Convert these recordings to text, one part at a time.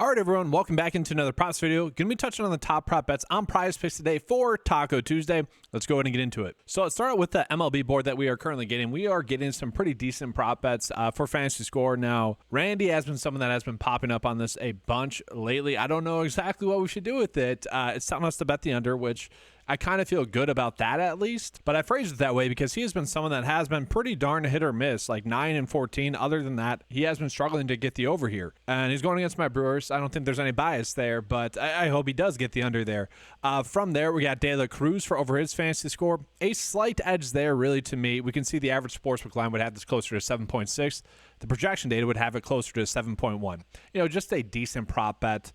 All right, everyone, welcome back into another props video. Going to be touching on the top prop bets on Prize Picks today for Taco Tuesday. Let's go ahead and get into it. So let's start with the MLB board that we are currently getting. We are getting some pretty decent prop bets for Fantasy Score. Now, Randy has been someone that has been popping up on this a bunch lately. I don't know exactly what we should do with it. It's telling us to bet the under, which I kind of feel good about that at least, but I phrased it that way because he has been someone that has been pretty darn hit or miss, like 9 and 14. Other than that, he has been struggling to get the over here, and he's going against my Brewers. I don't think there's any bias there, but I hope he does get the under there. From there, we got De La Cruz for over his Fantasy Score. A slight edge there, really, to me. We can see the average sportsbook line would have this closer to 7.6. The projection data would have it closer to 7.1. You know, just a decent prop bet.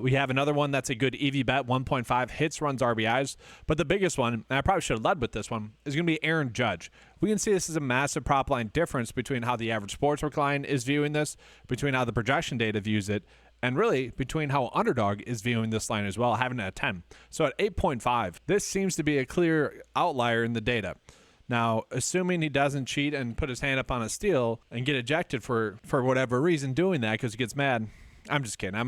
We have another one that's a good EV bet, 1.5 hits, runs, RBIs. But the biggest one, and I probably should have led with this one, is going to be Aaron Judge. We can see this is a massive prop line difference between how the average sportsbook line is viewing this, between how the projection data views it, and really between how Underdog is viewing this line as well, having it at 10. So at 8.5, this seems to be a clear outlier in the data. Now, assuming he doesn't cheat and put his hand up on a steal and get ejected for whatever reason doing that because he gets mad, I'm just kidding.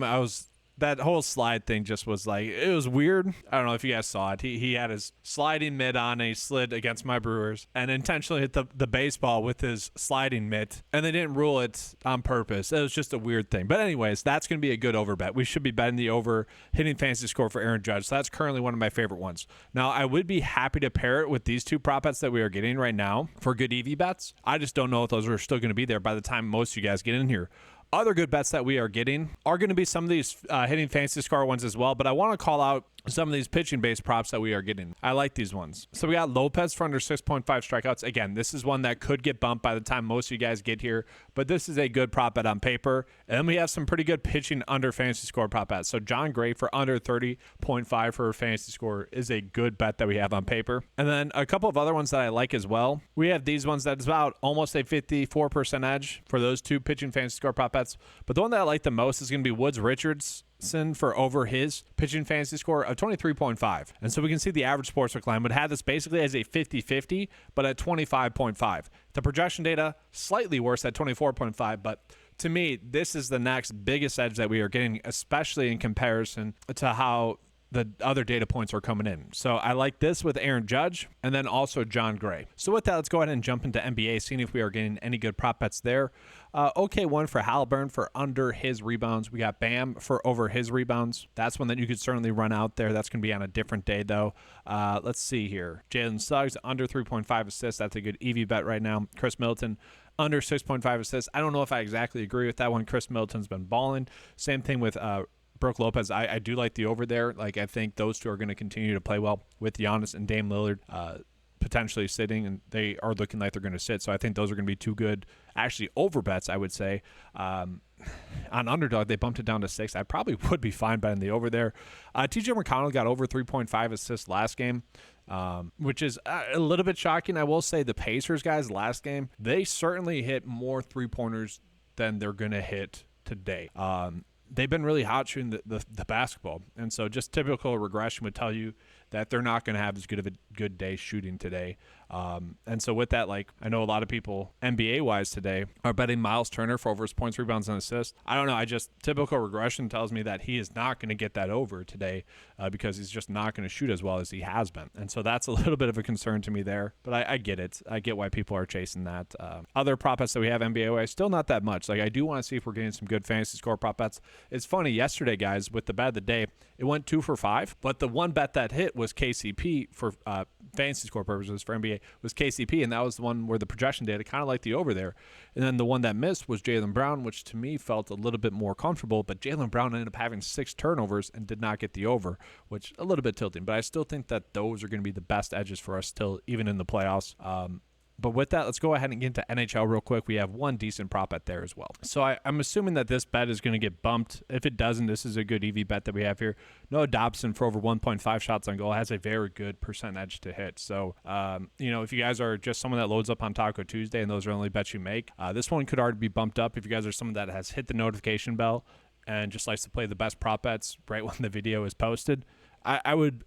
That whole slide thing just was like, it was weird. I don't know if you guys saw it. He had his sliding mitt on and he slid against my Brewers and intentionally hit the baseball with his sliding mitt, and they didn't rule it on purpose. It was just a weird thing. But anyways, that's going to be a good over bet. We should be betting the over hitting Fantasy Score for Aaron Judge. So that's currently one of my favorite ones. Now, I would be happy to pair it with these two prop bets that we are getting right now for good EV bets. I just don't know if those are still going to be there by the time most of you guys get in here. Other good bets that we are getting are going to be some of these hitting Fantasy Score ones as well, but I want to call out some of these pitching-based props that we are getting. I like these ones. So we got Lopez for under 6.5 strikeouts. Again, this is one that could get bumped by the time most of you guys get here, but this is a good prop bet on paper. And then we have some pretty good pitching under Fantasy Score prop bets. So John Gray for under 30.5 for Fantasy Score is a good bet that we have on paper. And then a couple of other ones that I like as well. We have these ones that's about almost a 54% edge for those two pitching Fantasy Score prop bets. But the one that I like the most is going to be Woods Richardson for over his pitching Fantasy Score of 23.5. And so we can see the average sportsbook line would have this basically as a 50-50, but at 25.5. The projection data, slightly worse at 24.5, but to me, this is the next biggest edge that we are getting, especially in comparison to how the other data points are coming in. So I like this with Aaron Judge and then also John Gray. So with that, let's go ahead and jump into NBA, seeing if we are getting any good prop bets there. Okay, one for Halliburton for under his rebounds. We got Bam for over his rebounds. That's one that you could certainly run out there. That's going to be on a different day, though. Let's see here. Jalen Suggs, under 3.5 assists. That's a good EV bet right now. Chris Middleton, under 6.5 assists. I don't know if I exactly agree with that one. Chris Middleton's been balling. Same thing with Brook Lopez. I do like the over there. Like, I think those two are going to continue to play well with Giannis and Dame Lillard potentially sitting, and they are looking like they're going to sit. So I think those are going to be two good, actually, over bets, I would say. On Underdog, they bumped it down to 6. I probably would be fine betting the over there. TJ McConnell got over 3.5 assists last game, which is a little bit shocking. I will say the Pacers guys last game, they certainly hit more three-pointers than they're going to hit today. They've been really hot shooting the basketball. And so just typical regression would tell you that they're not going to have as good of a good day shooting today. And so with that, like, I know a lot of people NBA-wise today are betting Miles Turner for over his points, rebounds, and assists. I don't know. Typical regression tells me that he is not going to get that over today because he's just not going to shoot as well as he has been. And so that's a little bit of a concern to me there. But I get it. I get why people are chasing that. Other prop bets that we have NBA-wise, still not that much. Like, I do want to see if we're getting some good Fantasy Score prop bets. It's funny, yesterday, guys, with the bet of the day, it went 2 for 5, but the one bet that hit was KCP for Fantasy Score purposes for NBA was KCP, and that was the one where the projection data kind of like the over there. And then the one that missed was Jaylen Brown, which to me felt a little bit more comfortable, but Jaylen Brown ended up having 6 turnovers and did not get the over, which a little bit tilting. But I still think that those are going to be the best edges for us still, even in the playoffs. But with that, let's go ahead and get into NHL real quick. We have one decent prop bet there as well. So I'm assuming that this bet is going to get bumped. If it doesn't, this is a good EV bet that we have here. Noah Dobson for over 1.5 shots on goal has a very good percentage to hit. So, if you guys are just someone that loads up on Taco Tuesday and those are only bets you make, this one could already be bumped up. If you guys are someone that has hit the notification bell and just likes to play the best prop bets right when the video is posted, I would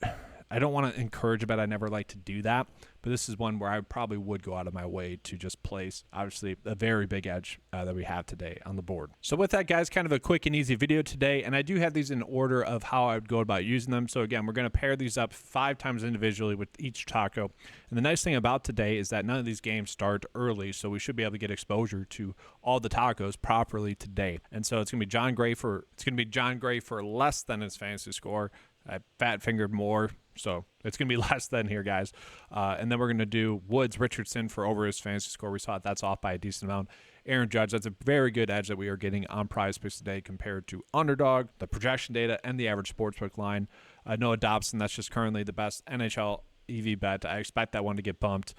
I don't want to encourage a bet. I never like to do that, but this is one where I probably would go out of my way to just place, obviously, a very big edge that we have today on the board. So with that, guys, kind of a quick and easy video today, and I do have these in order of how I would go about using them. So again, we're going to pair these up 5 times individually with each taco. And the nice thing about today is that none of these games start early, so we should be able to get exposure to all the tacos properly today. And so it's going to be John Gray for less than his fantasy score. I fat fingered more, so it's going to be less than here, guys. And then we're going to do Woods Richardson for over his fantasy score. We saw that's off by a decent amount. Aaron Judge, that's a very good edge that we are getting on PrizePicks today compared to Underdog, the projection data, and the average sportsbook line. Noah Dobson, that's just currently the best NHL EV bet. I expect that one to get bumped.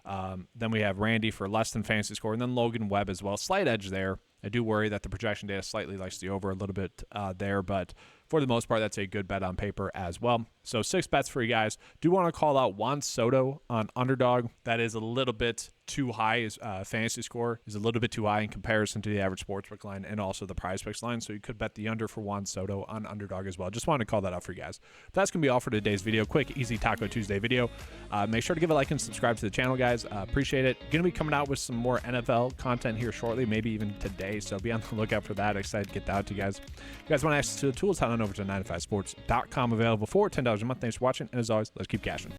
Then we have Randy for less than fantasy score, and then Logan Webb as well. Slight edge there. I do worry that the projection data slightly likes the over a little bit there, but for the most part, that's a good bet on paper as well. So 6 bets for you guys. Do want to call out Juan Soto on Underdog. That is a little bit too high. His fantasy score is a little bit too high in comparison to the average sportsbook line and also the PrizePicks line. So you could bet the under for Juan Soto on Underdog as well. Just wanted to call that out for you guys. But that's going to be all for today's video. Quick, easy Taco Tuesday video. Make sure to give a like and subscribe to the channel, guys. Appreciate it. Going to be coming out with some more NFL content here shortly, maybe even today. So be on the lookout for that. Excited to get that out to you guys. If you guys want access to the tools, head on over to 9to5sports.com. Available for $10 a month. Thanks for watching. And as always, let's keep cashing.